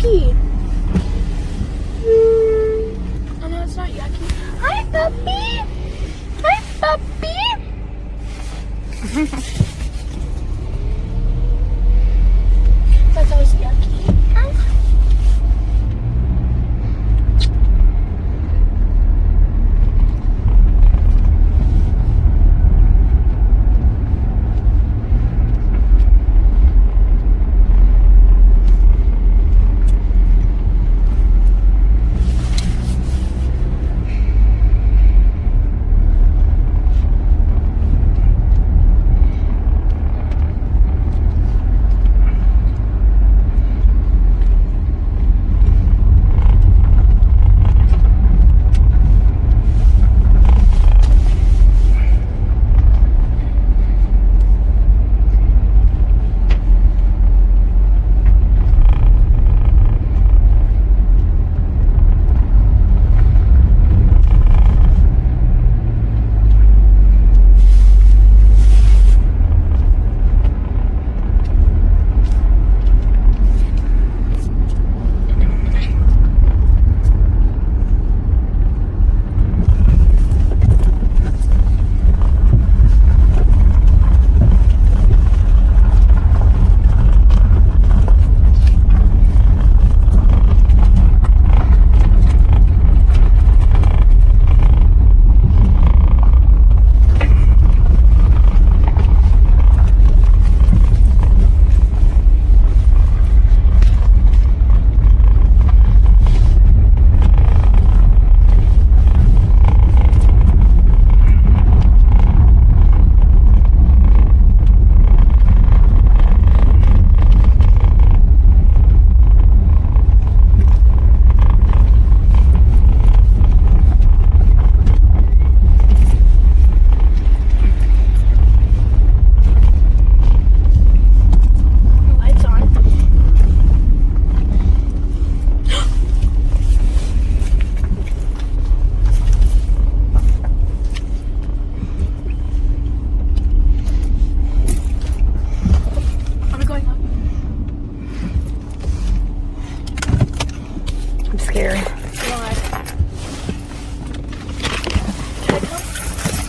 yucky. Oh no, it's not yucky. Hi, puppy. Hi, puppy. Thought that was yucky. Oh.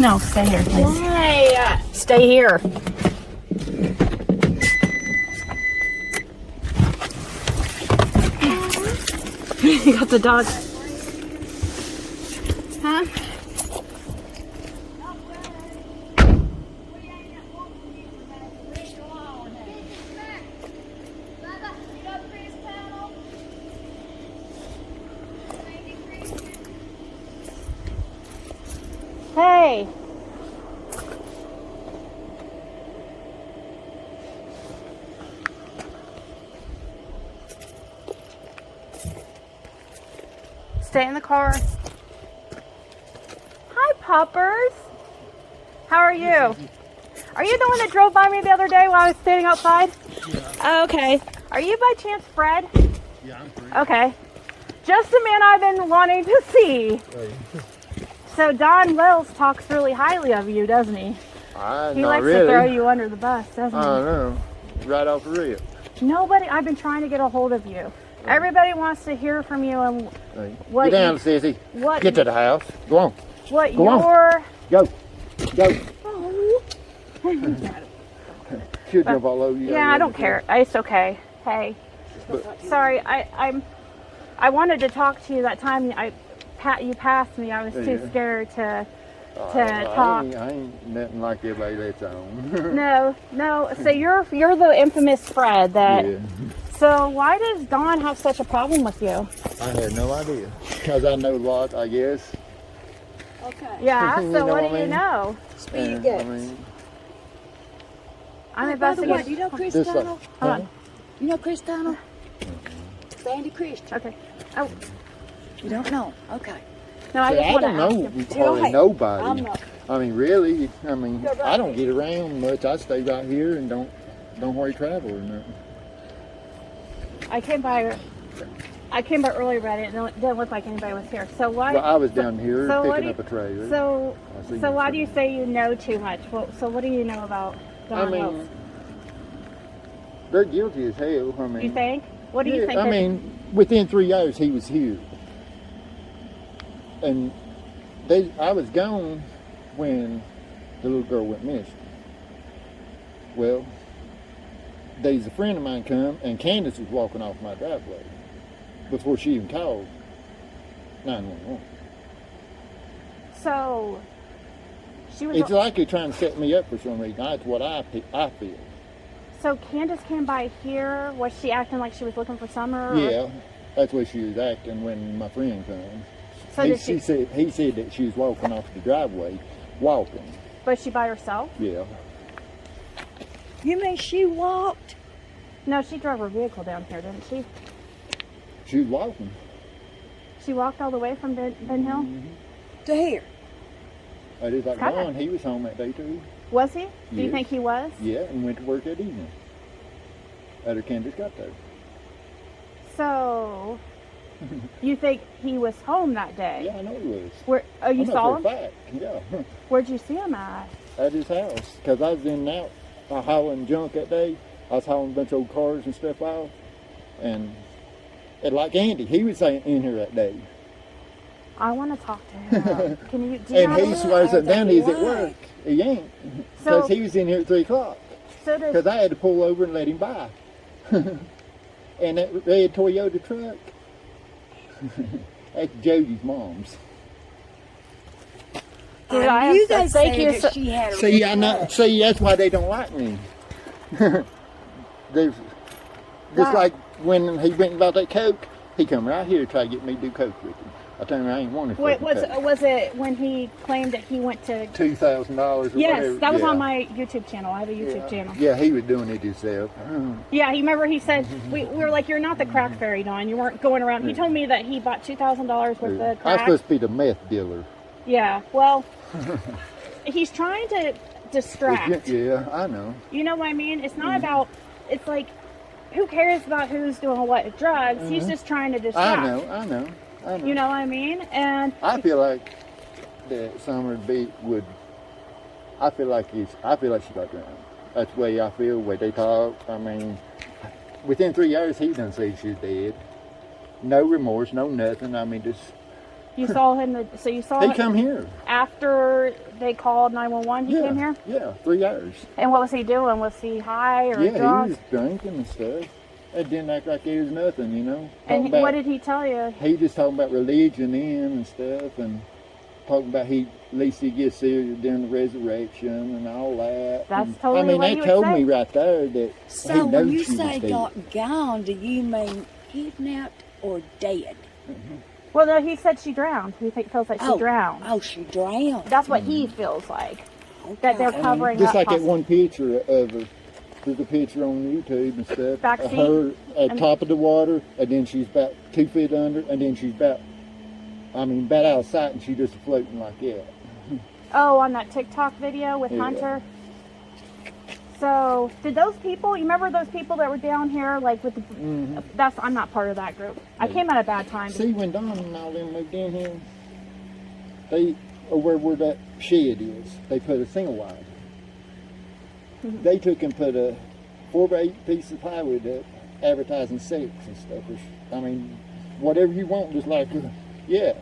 No, stay here, please. Why? Stay here. You got the dog. Huh? Hey. Stay in the car. Hi, puppers. How are you? Are you the one that drove by me the other day while I was standing outside? Yeah. Oh, okay. Are you by chance Fred? Yeah, I'm free. Okay. Just the man I've been wanting to see. So Don Wells talks really highly of you, doesn't he? He likes to throw you under the bus, doesn't he? I know. Right off the rip. Nobody, I've been trying to get a hold of you. Everybody wants to hear from you and what Get down, sissy. what Get to the house. Go on. what Go your Go. Go. Oh. She'll jump all over you. Yeah, I don't care. It's okay. Hey. Sorry, I wanted to talk to you that time you passed me. I was too scared to talk. I ain't nothing like everybody that's on. No. So you're the infamous Fred that. Yeah. So why does Don have such a problem with you? I had no idea. Because I know a lot, I guess. Okay. Yeah. You So know what what do I you mean? know? Speed I gates. mean, I'm By the way, investigating. do you know just like, Cristiano? Hold on. You know Cristiano? Sandy Christ. Okay. Oh You don't know? Okay. no, I see, just I want to don't ask know him. hardly I'm nobody. not. I mean, really, I mean, Go right I don't there. get around much. I stay right here and don't hardly travel or nothing. I came by earlier, but it didn't look like anybody was here. So why? Well, I was down here so what picking do up a trailer. So I seen why you do you say you know too much? Well, so what do you know about I Don mean, Wells? they're guilty as hell. I mean, You think? What do you yeah, think? I that- mean, within 3 hours he was here. And I was gone when the little girl went missing. Well, there's a friend of mine come, and Candace was walking off my driveway before she even called 911. So she was. It's like they're trying to set me up for some reason. That's what I feel. So Candace came by here. Was she acting like she was looking for Summer? Yeah, that's what she was acting when my friend came. So he said that she was walking off the driveway, walking. Was she by herself? Yeah. You mean she walked? No, she drove her vehicle down here, didn't she? She was walking. She walked all the way from Ben Hill? Mm-hmm. To here? It is like Kinda. Ron, he was home that day too. Was he? Do you Yes. think he was? Yeah, and went to work that evening. After Candace got there. So, you think he was home that day? Yeah, I know he was. Where? Oh, you I know saw him? for a fact. Yeah. Where'd you see him at? At his house. Because I was in and out hauling junk that day. I was hauling a bunch of old cars and stuff out. And like Andy, he was in here that day. I want to talk to him. Can you? Do you And have he a- swears that down he's at Why? work. He ain't. So- Because he was in here at 3 o'clock. So does Because I had to pull over and let him by. And that red Toyota truck, that's Jody's mom's. Dude, I I knew have to they thank said you that so- she had a See, I know. truck. See, that's why they don't like me. There's just Why? like when he went about that coke, he come right here to try to get me to do coke with him. I told him I ain't wanted Wait, coke. was it when he claimed that he went to? $2,000 or whatever. Yes, that was Yeah. on my YouTube channel. I have a YouTube Yeah. channel. Yeah, he was doing it himself. Yeah, he remember he said we were like, "You're not the crack fairy, Dawn. You weren't going around." He told me that he bought $2,000 worth I of was crack. supposed to be the meth dealer. Yeah, well, he's trying to distract. Yeah, I know. You know what I mean? It's not about. It's like, who cares about who's doing what drugs? He's just trying to distract. I know. You know what I mean? And I feel like that Summer would. I feel like she got drowned. That's the way I feel. The way they talk. I mean, within 3 hours, he done said she was dead. No remorse, no nothing. I mean, just you saw him. So you saw he him come here. after they called 911. He came here. Yeah, 3 hours. And what was he doing? Was he high or Yeah, drunk? he was drinking and stuff. It didn't act like it was nothing, you know. And Talking what about- did he tell you? He just talking about religion and stuff, and talking about at least he gets there during the resurrection and all that. That's And, totally I mean, what they he would told say. me right there that he So knows when you she say was dead. got gone, do you mean kidnapped or dead? Well, no, he said she drowned. He feels like she drowned. Oh, she drowned. That's what he feels like. That they're Okay. covering Just up. like that one picture of her. There's a picture on YouTube and stuff. Backseat? Of her at And- top of the water, and then she's about 2 feet under, and then she's about out of sight, and she's just floating like that. Oh, on that TikTok video with Yeah. Hunter. So, did those people? You remember those people that were down here, like with the? That's I'm not part of that group. I came at a bad time. See, when Don and all them moved in here, they over where that shed is, they put a single wide. They took and put a 4x8 piece of plywood up, advertising sex and stuff. I mean, whatever you want, just like, yeah.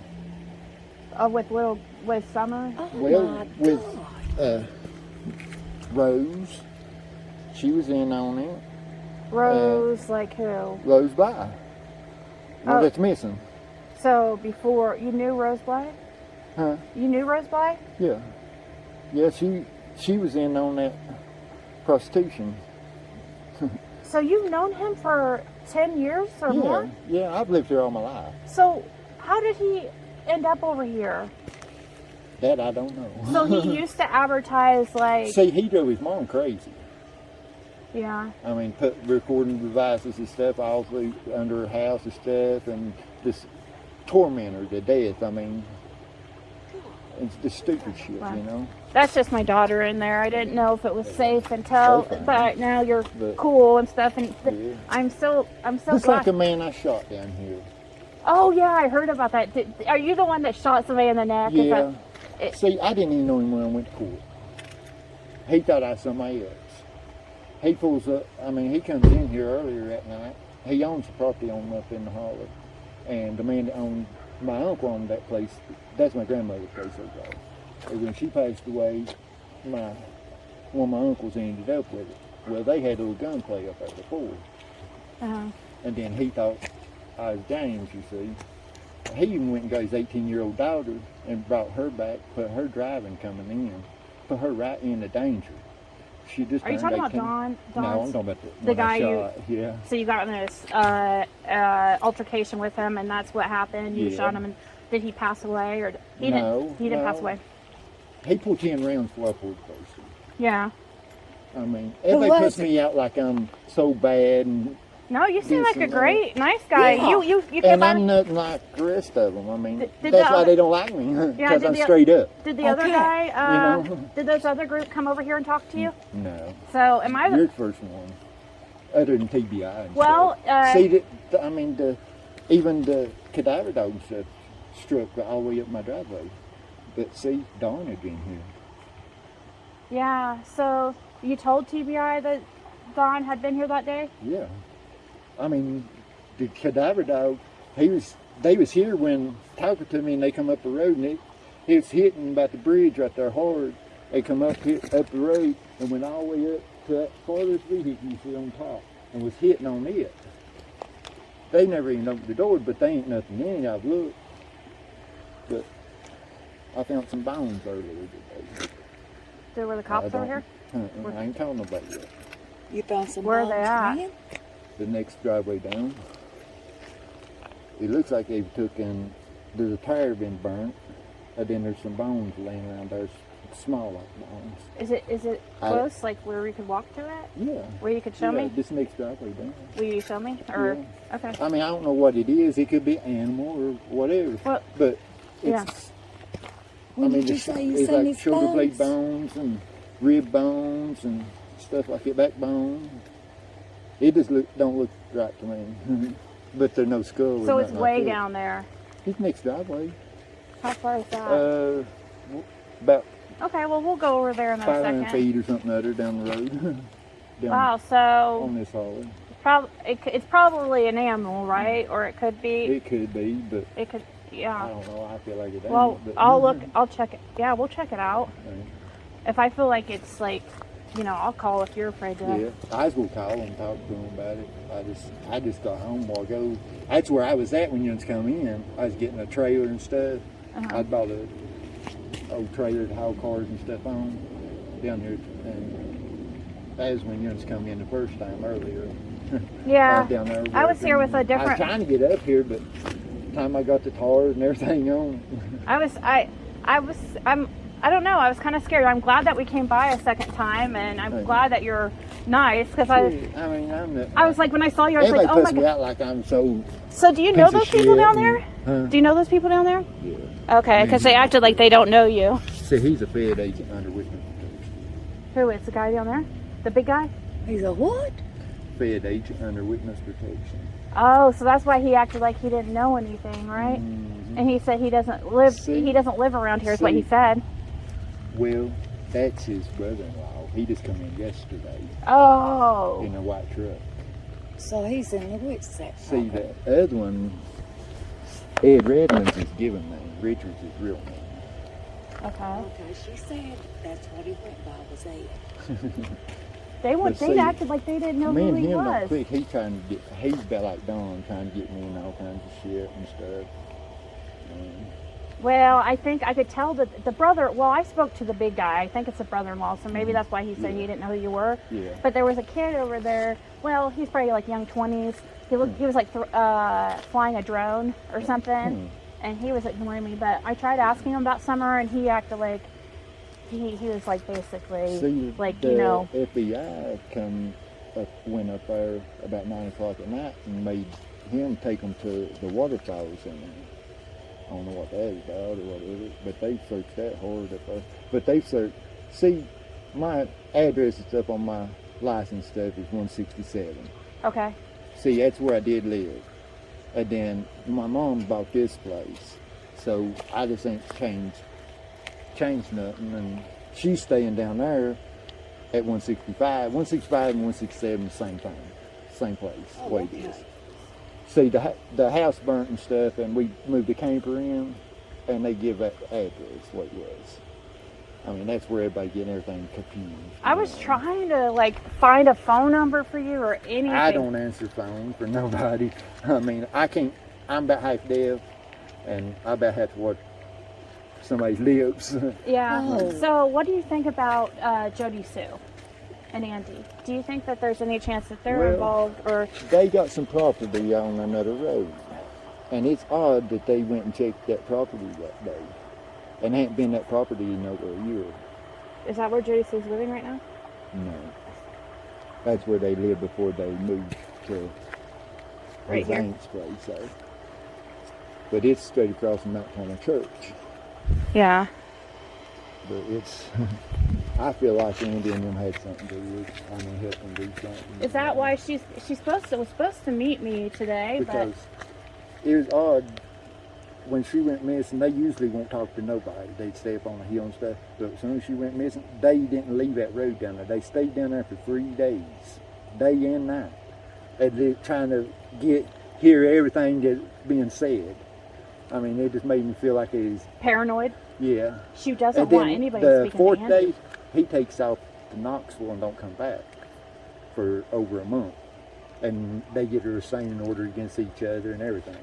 With Summer. Oh Well, my with God. Rose, she was in on it. Rose, like who? Rose Bly. Well, Oh. that's missing. So before you knew Rose Bly? Huh? You knew Rose Bly? Yeah. Yeah, she was in on that prostitution. So you've known him for 10 years or Yeah, more? yeah, I've lived here all my life. So how did he end up over here? That I don't know. So he used to advertise like, See, he drove his mom crazy. yeah. I mean, put recording devices and stuff all through under her house and stuff, and just torment her to death. I mean, it's just stupid shit, Wow. you know. That's just my daughter in there. I didn't know if it was safe until, So fine. but now you're But- cool and stuff. And Yeah. I'm so Just glad. like a man I shot down here. Oh yeah, I heard about that. Are you the one that shot somebody in the neck? Is Yeah. that- it- See, I didn't even know him when I went to court. He thought I was somebody else. He pulls up. I mean, he comes in here earlier that night, he owns the property on up in the holler. And the man that owned, my uncle owned that place, that's my grandmother's place over there. And when she passed away, one of my uncles ended up with it. Well, they had a little gunplay up there before. Uh-huh. And then he thought I was James, you see. He even went and got his 18-year-old daughter and brought her back, put her driving coming in, put her right into danger. She just Are you talking about Don? No, I'm talking about the guy yeah. So you got in this altercation with him, and that's what happened. You shot him, and did he pass away, or he didn't? He didn't pass away. He pulled 10 rounds before I pulled the first one. Yeah. I mean, everybody puts me out like I'm so bad and. No, you seem like a great, nice guy. Yeah. You and I'm nothing like the rest of them. I mean, Did that's why they don't like me, because I'm straight up. Did the other guy, did those other group come over here and talk to you? No. So, am I You're the first one, other than TBI and well, stuff. See, even the cadaver dog and stuff struck all the way up my driveway. But see, Dawn had been here. Yeah, so you told TBI that Don had been here that day? Yeah. I mean, the cadaver dog, they was here when talking to me, and they come up the road, and he was hitting about the bridge right there hard. They come up the road and went all the way up to that farthest vehicle you see on top and was hitting on it. They never even opened the door, but they ain't nothing in it. I've looked. But I found some bones earlier today. There were the cops over here? I ain't told nobody yet. You found some Where are they at? man? The next driveway down. It looks like they've there's a tire been burnt, and then there's some bones laying around there, small like bones. Is it close, like where we could walk to it? Yeah. Where you could show me? This next driveway down. Will you show me? Or okay. I mean, I don't know what it is. It could be animal or whatever. Well, but it's, When did you say you it's seen like these shoulder blade bones? bones and rib bones and stuff like that, backbone. It just don't look right to me. But there's no skull. So it's way like down there. It's next driveway. How far is that? About Okay, well we'll go over there in a 500 second. feet or something other down the road. Down Wow, so on this hallway. it's probably an animal, right? Or it could be. It could be, but It could, I yeah. don't know. I feel like it ain't. Well, but, I'll check it. Yeah, we'll check it out. Right. If I feel like it's like, I'll call if you're afraid to. Yeah, I was gonna call and talk to them about it. I just got home a while ago. That's where I was at when you come in. I was getting a trailer and stuff. I'd bought a old trailer to haul cars and stuff on down here, and that was when you come in the first time earlier. Yeah. Down there I was here with a I was different. trying to get up here, but the time I got the tires and everything on. I don't know. I was kind of scared. I'm glad that we came by a second time, and I'm glad that you're nice because I was like, when I saw you, I was like, oh my puts me god. out like I'm so. So do you know piece of those people shit down and- there? Huh? Do you know those people down there? Yeah. Okay, because they acted like they don't know you. See, he's a Fed agent under witness protection. Who is the guy down there? The big guy? He's a what? Fed agent under witness protection. Oh, so that's why he acted like he didn't know anything, right? Mhm. And he said he doesn't live. See? He doesn't live around here. Is what he See? said. Well, that's his brother-in-law. He just come in yesterday Oh. in a white truck. So he's in the witch section. See, the other one, Ed Redmond's his given name. Richard's his real name. Okay. Okay, she said that's what he went by was Ed. They But they see, acted like they didn't know Me who and he him don't was. click. He's about like Don, trying to get me in all kinds of shit and stuff. Well, I think I could tell that the brother. Well, I spoke to the big guy. I think it's the brother-in-law, so maybe that's why he said he didn't know who you were. Yeah. But there was a kid over there. Well, he's probably like young 20s. He looked. He was like flying a drone or something, and he was ignoring me. But I tried asking him about Summer, and he acted like he was like basically See, like the FBI went up there about 9 o'clock at night and made him take them to the waterfalls in there. I don't know what that is about or whatever, but they searched that hard up there. But they searched. See, my address and stuff on my license stuff is 167. Okay. See, that's where I did live. And then my mom bought this place, so I just ain't changed nothing. And she's staying down there at 165. 165 and 167 the same thing. same place, Oh, way okay. it is. See, the house burnt and stuff, and we moved the camper in, and they give that address what it was. I mean, that's where everybody getting everything confused. I was trying to like find a phone number for you or anything. I don't answer phone for nobody. I mean, I can't. I'm about half deaf, and I about have to watch somebody's lips. Yeah. Oh. So, what do you think about Jody Sue and Andy? Do you think that there's any chance that they're Well, involved, or They got some property on another road, and it's odd that they went and checked that property that day, and hadn't been that property in over a year. is that where Jody Sue's living right now? No, that's where they lived before they moved to Right his here? aunt's place. So. But it's straight across from Mount Carmel Church. Yeah. But it's, I feel like Andy and them had something to do with it. I mean, help them do something. Is that why she's was supposed to meet me today? Because it was odd. When she went missing, they usually won't talk to nobody. They'd stay up on the hill and stuff. But as soon as she went missing, they didn't leave that road down there. They stayed down there for 3 days, day and night. And they're trying to hear everything that's being said. I mean, it just made me feel like it was, but paranoid. yeah. She doesn't And then want anybody the speaking fourth to Andy. day, he takes off to Knoxville and don't come back for over a month. And they get a restraining order against each other and everything.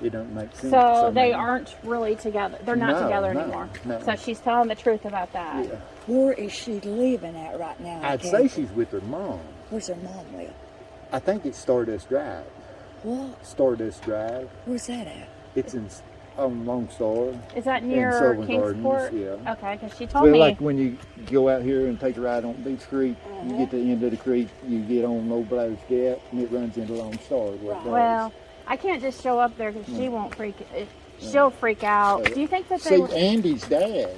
It don't make sense. So I they mean, aren't really together. They're not No, together no, anymore. no. So she's telling the truth about that. Yeah. Where is she living at right now? I'd Kathy? say she's with her mom. Where's her mom live? I think it's Stardust Drive. What? Stardust Drive. Where's that at? It's on Lone Star. Is that in near Sylvan Kingsport? Gardens, yeah. Okay, because she told Well, me. like when you go out here and take a ride on Beach Creek, you get to the end of the creek, you get on Old Blair's Gap, and it runs into Lone Star. is what it does. Well, I can't just show up there because she won't freak. She'll freak out. Do you think that they? See, Andy's dad,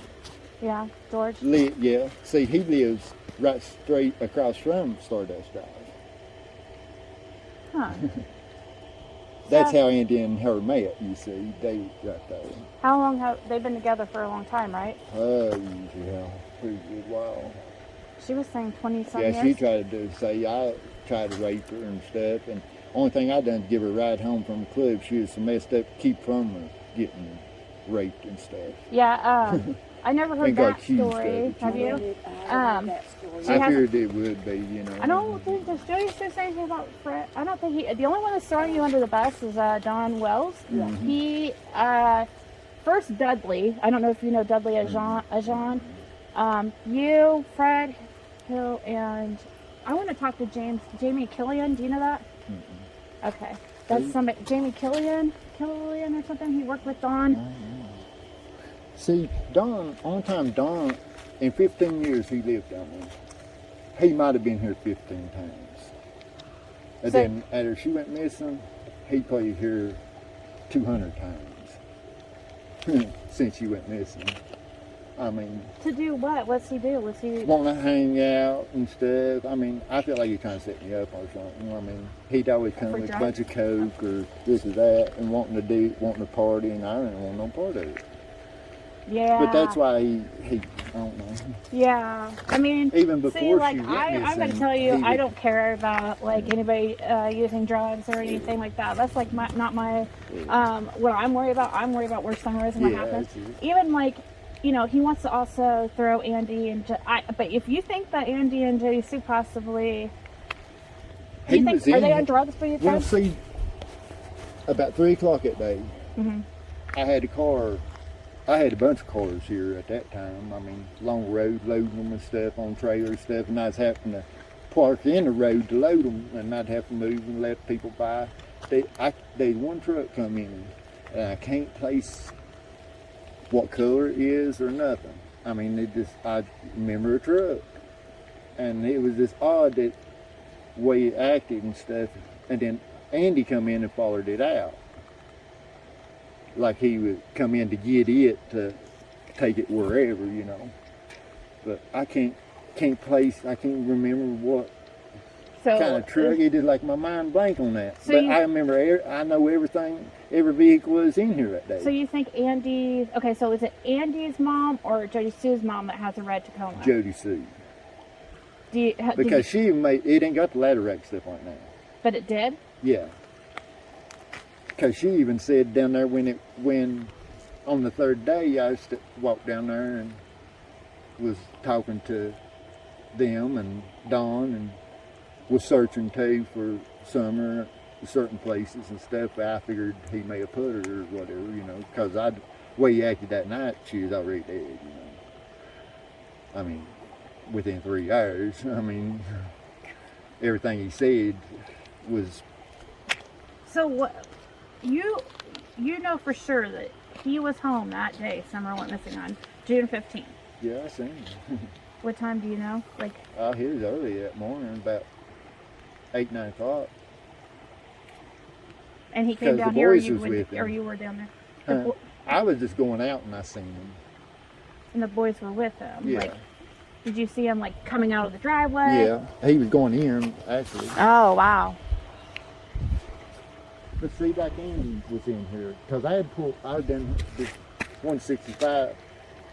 Yeah, George. yeah. See, he lives right straight across from Stardust Drive. Huh. That's Yeah. how Andy and her met. You see, they right there. How long have they been together for? A long time, right? Yeah, pretty good while. She was saying 20-some Yeah, years. she tried to say I tried to rape her and stuff, and only thing I done to give her a ride home from the club. She was so messed up to keep from her getting raped and stuff. Yeah. I never heard And got that accused of story. it, Have you you? know. That story. She I has- figured it would be, you know. I don't think does Jody Sue say anything about Fred. I don't think he. The only one that's throwing you under the bus is Don Wells. Mhm. He first Dudley. I don't know if you know Dudley Ajan. You, Fred, Hill, and I want to talk to Jamie Killian. Do you know that? Mm-mm. Okay, that's Who? somebody. Jamie Killian or something. He worked with Don. See, Don, in 15 years he lived down there. He might have been here 15 times. And So- then after she went missing, he probably here 200 times since she went missing. I mean, To do what? What's he do? Was he? want to hang out and stuff. I mean, I feel like he's trying to set me up or something. I mean, he'd always come For with a drunk? bunch of coke or this or that and wanting to party, and I didn't want no part of it. Yeah. But that's why he I don't know. Yeah. I mean, Even before see, like she went I'm missing, gonna tell you, he I would- don't care about like anybody using drugs or anything like that. That's like not my. What I'm worried about. I'm worried about where Summer is and what Yeah, happens. that's it. Even like, he wants to also throw Andy and. But if you think that Andy and Jody Sue possibly, He you think was are they in- on drugs? For you Well, think? see, about 3 o'clock that day, Mhm. I had a bunch of cars here at that time. I mean, long road, loading them and stuff on trailers stuff, and I was having to park in the road to load them, and I'd have to move and let people by. There's one truck come in, and I can't place what color it is or nothing. I mean, I remember a truck, and it was just odd that way it acted and stuff. And then Andy come in and followed it out. Like he would come in to get it to take it wherever, But I can't remember what So kind of truck. It is like my mind blank on that. So but you- I remember, I know everything, every vehicle was in here that day. So you think Andy? Okay, so is it Andy's mom or Jody Sue's mom that has a red Tacoma? Jody Sue. Because she made it ain't got the ladder rack stuff on it now. But it did? Yeah. Because she even said down there when on the third day I walked down there and was talking to them and Don and was searching too for Summer certain places and stuff. I figured he may have put her or whatever, you know, because the way he acted that night, she was already dead, you know. I mean, within 3 hours. I mean, everything he said was. So what? You know for sure that he was home that day Summer went missing on June 15th. Yeah, I seen him. What time do you know? Like. He was early that morning, about 8, 9 o'clock. And he came down here, or you were down there. I was just going out and I seen him. And the boys were with him. Yeah. Like, did you see him like coming out of the driveway? Yeah, he was going in actually. Oh wow. But see, like Andy was in here because I had done this 165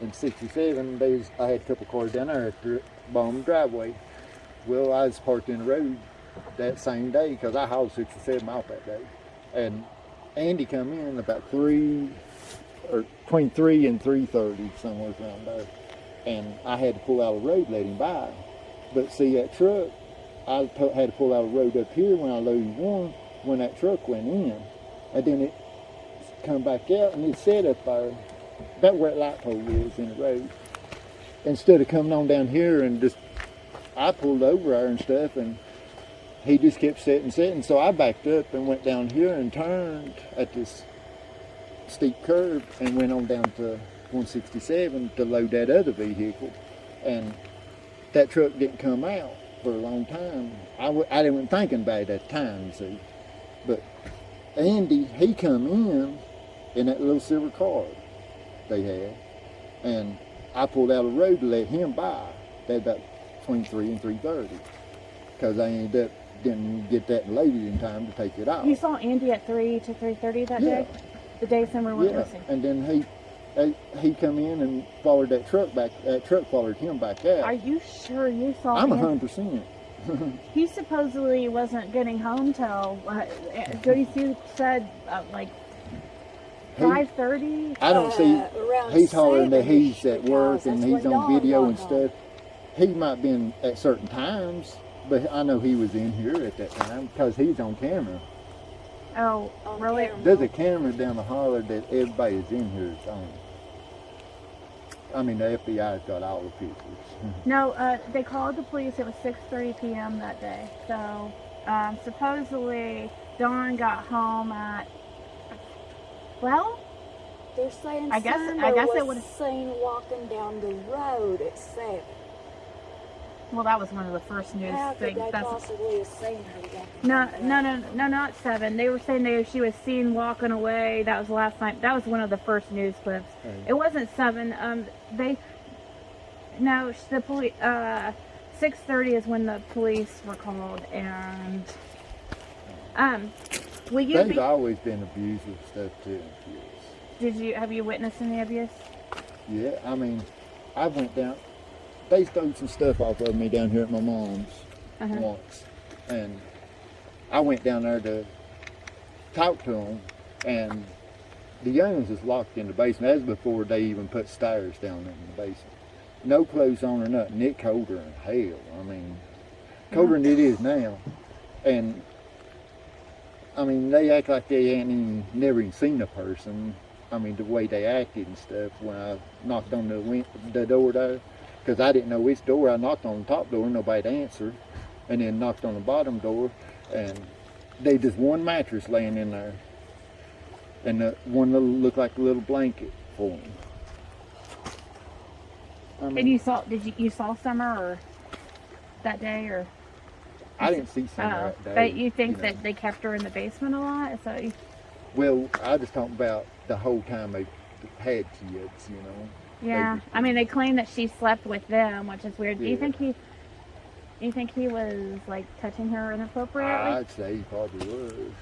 and 67. I had a couple cars down there at the bottom of the driveway. Well, I was parked in the road that same day because I hauled 67 off that day. And Andy come in about between 3 and 3:30, somewhere around there. And I had to pull out of the road, let him by. But see, that truck, I had to pull out of the road up here when I loaded one, when that truck went in. And then it come back out and it sat up there, about where that light pole is in the road. Instead of coming on down here and just, I pulled over there and stuff, and he just kept sitting. So I backed up and went down here and turned at this steep curve and went on down to 167 to load that other vehicle. And that truck didn't come out for a long time. I wasn't thinking about it at the time, you see. But Andy, he come in that little silver car they had. And I pulled out of the road to let him by. That about between 3 and 3:30. Because I didn't get that loaded in time to take it out. You saw Andy at 3 to 3:30 that day? The day Summer went missing? And then he come in and followed that truck back. That truck followed him back out. Are you sure you saw I'm Andy? 100%. He supposedly wasn't getting home till, Joyce said, like 5:30? I don't see, around he's hollering that 7-ish, he's at work and because he's that's when on video Dawn and got stuff. He might have been at certain times, but I know he was in here at that time because he's on camera. Oh, On really? camera. There's a camera down the holler that everybody's in here is on. I mean, the FBI's got all the pictures. No, they called the police. It was 6:30 p.m. that day. So, supposedly, Dawn got home at, well, They're saying I guess Summer it was would've- seen walking down the road at 7. well, that was one of the first news How could things. they possibly have seen her walking No, down the road? no, not 7. They were saying she was seen walking away. That was last night. That was one of the first news clips. Right. It wasn't 7. The police. 6:30 is when the police were called, and will you They've be? always been abusive stuff too. Have you witnessed any abuse? Yeah, I mean, I went down. They stole some stuff off of me down here at my mom's once, and I went down there to talk to them, and the young ones was locked in the basement. That was before they even put stairs down in the basement. No clothes on or nothing. It colder than hell. I mean, colder than it is now. And I mean, they act like they ain't never even seen a person. I mean, the way they acted and stuff when I knocked on the door there, because I didn't know which door. I knocked on the top door, nobody'd answer, and then knocked on the bottom door, and they just one mattress laying in there, and one little looked like a little blanket for them. I mean, And you saw Summer or that day or? I didn't see Summer that day. But you think know. that they kept her in the basement a lot? So. Well, I just talking about the whole time they had kids, you know. Yeah, I mean, they claim that she slept with them, which is weird. Do you Yeah. think he was like touching her inappropriately? I'd say he probably was.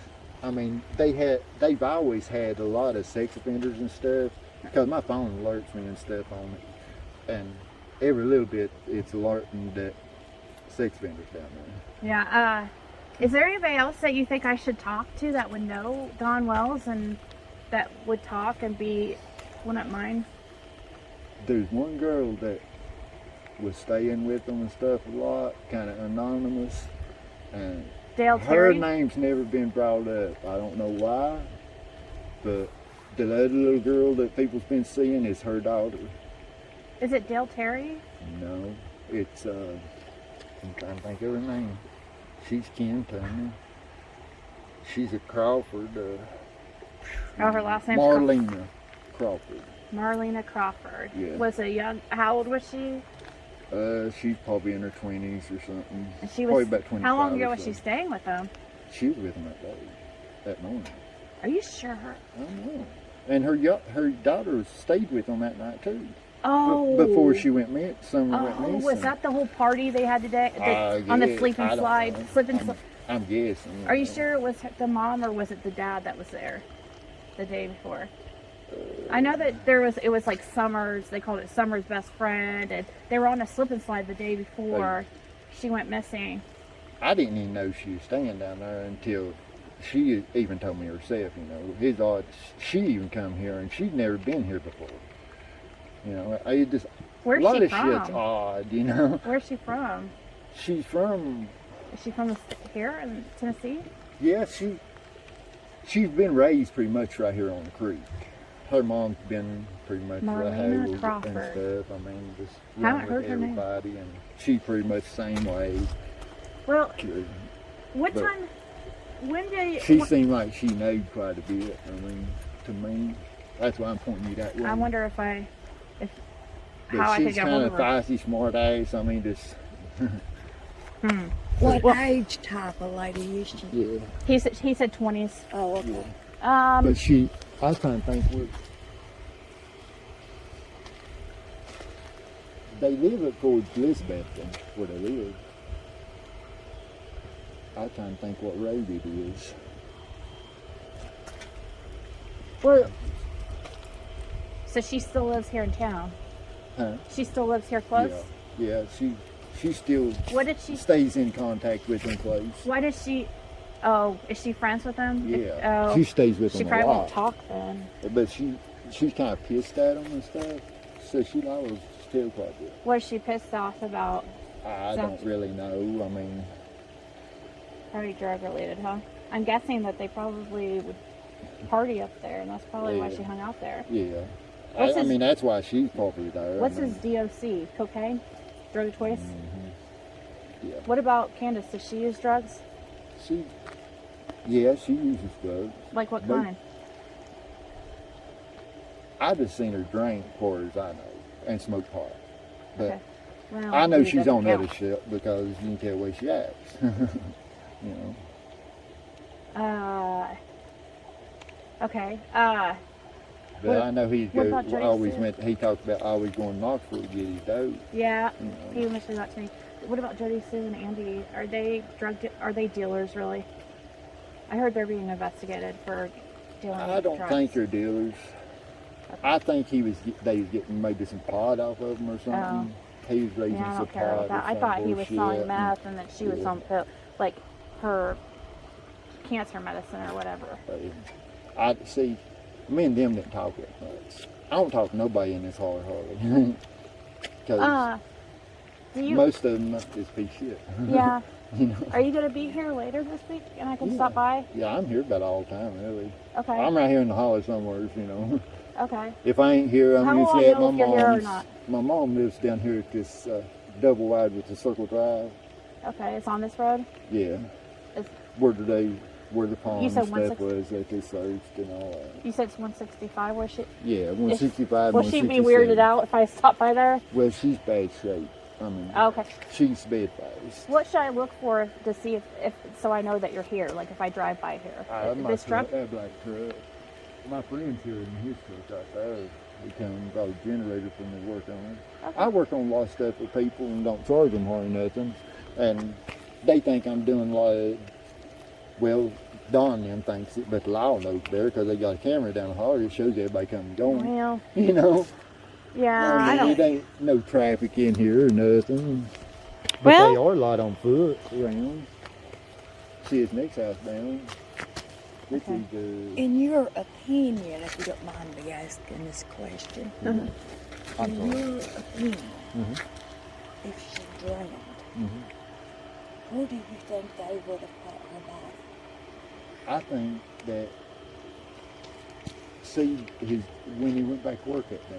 I mean, they've always had a lot of sex offenders and stuff, because my phone alerts me and stuff on it, and every little bit it's alerting that sex vendors down there. Yeah. Is there anybody else that you think I should talk to that would know Don Wells and that would talk and wouldn't mind? There's one girl that was staying with them and stuff a lot, kind of anonymous, and Dale her Terry? name's never been brought up. I don't know why, but the other little girl that people's been seeing is her daughter. Is it Dale Terry? No, it's I'm trying to think of her name. She's kin to me. She's a Crawford. Her last name's Marlena Crawford. Marlena Crawford. Yeah. Was a young. How old was she? She's probably in her 20s or something. And she probably was. about 25. How long ago or was she so. staying with them? She was with them that day, that morning. Are you sure? I don't know. And her daughter stayed with them that night too. Oh. Before she went summer went missing. Was that the whole party they had today on the guess. slip and I don't slide? know. Slip and slide. I'm guessing. Are you sure it was the mom or was it the dad that was there the day before? I know that it was like Summer's, they called it Summer's best friend, and they were on a slip and slide the day before she went missing. I didn't even know she was staying down there until she even told me herself, his odd, she even come here and she'd never been here before. It just, Where's a lot she of from? shit's odd, Where's she from? She's from, Is she from here in Tennessee? yeah, she's been raised pretty much right here on the creek. Her mom's been pretty much right Marlena here and Crawford. stuff. I mean, just Haven't run heard with her name. everybody, and she pretty much the same way. Well, But when did you... she seemed like she knew quite a bit. I mean, to me, that's why I'm pointing you that way. I wonder how I But could she's get kind hold of of her. feisty, smart ass. I mean, just What age type of lady is she? yeah. He said 20s. Oh, okay. But I was trying to think they live at towards Elizabeth, where they live. I was trying to think what road it is. Well, so she still lives here in town. Huh? She still lives here close. Yeah. She still What did she? stays in contact with them close. Why does she? Oh, is she friends with them? Yeah. Oh, She stays with she them a probably lot. won't talk then. But she's kind of pissed at them and stuff. So she knows still quite a bit. What is she pissed off about? I don't really know. I mean, Probably drug related, huh? I'm guessing that they probably would party up there, and that's probably why Yeah. she hung out there. yeah. What's I his- mean, that's why she's probably there. What's I mean, his DOC? Cocaine? Drug of choice? Yeah. What about Candace? Does she use drugs? She uses drugs. Like what But- kind? I just seen her drink, far as I know, and smoke pot. But Okay. Well, I know maybe she's doesn't on count. other shit because you can tell the way she acts. Okay. But What- I know he what about Jody always Sue? went. He talked about always going to Knoxville to get his dope. Yeah, You know. he mentioned that to me. What about Jody Sue and Andy? Are they are they dealers really? I heard they're being investigated for dealing I with don't drugs. think they're dealers. I think they was getting maybe some pot off of him or something. He was raising Yeah, I some don't care about pot. that. or I some thought he was bullshit, selling and- meth and that she was Yeah. on like her cancer medicine or whatever. I see. Me and them didn't talk that much. I don't talk to nobody in this hardly. Because Do you? most of them is piece of shit. Yeah. You know? Are you gonna be here later this week and I can Yeah. stop by? Yeah, I'm here about all the time, really. Okay. I'm right here in the holler somewhere, Okay. If I ain't here, I'm How will usually I at know my if you're here or mom's. not? My mom lives down here at this double wide with the circle drive. Okay. It's on this road. Yeah. It's, Where the pond You and said stuff 160? was that they searched and all that. you said it's 165. Where she? Yeah, 165, Will she be 167. weirded out if I stop by there? Well, she's bad shape. I mean, Oh, okay. she's bed-faced. What should I look for to see if so I know that you're here? Like if I drive by here, this truck. That black truck. My friend's here in his truck right there. He comes, got a generator for me to work on. Okay. I work on a lot of stuff with people and don't charge them hardly nothing. And they think I'm doing like, well, Don them thinks it, but the law knows better because they got a camera down the hall. It shows everybody coming and going. Well, You know? yeah, I I mean, don't. it ain't no traffic in here or nothing. But Well- they are a lot on foot around. See his next house down. This Okay. is In your opinion, if you don't mind me asking this question, I'm in sorry. your opinion, Mhm. if she drowned, where do you think they would have put her body? I think that when he went back to work that day,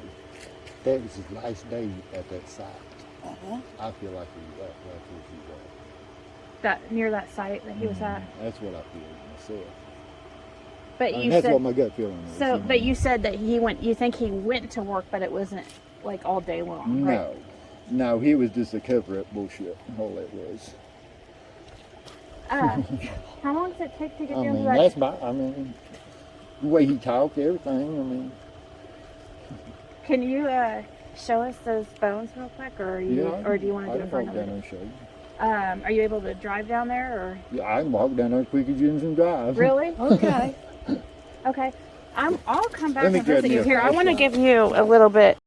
that was his last day at that site. Uh-huh. I feel like that's where he was. That near that site that he was at. That's what I feel myself. But And you that's said what my gut feeling is. so. know. But you said that he went. You think he went to work, but it wasn't like all day long, right? No, he was just a cover-up bullshit. All that was. How long does it take to get I down mean, to that? that's the way he talked, everything. I mean, Can you show us those bones real quick, or are you, yeah. or do you want to I do it can for walk another down day? there and show you. Are you able to drive down there, or Yeah, I can walk down there as quick as you can drive. really? Okay. Okay. I'll come back Let me and grab visit me you a here. I want to flashlight. give you a little bit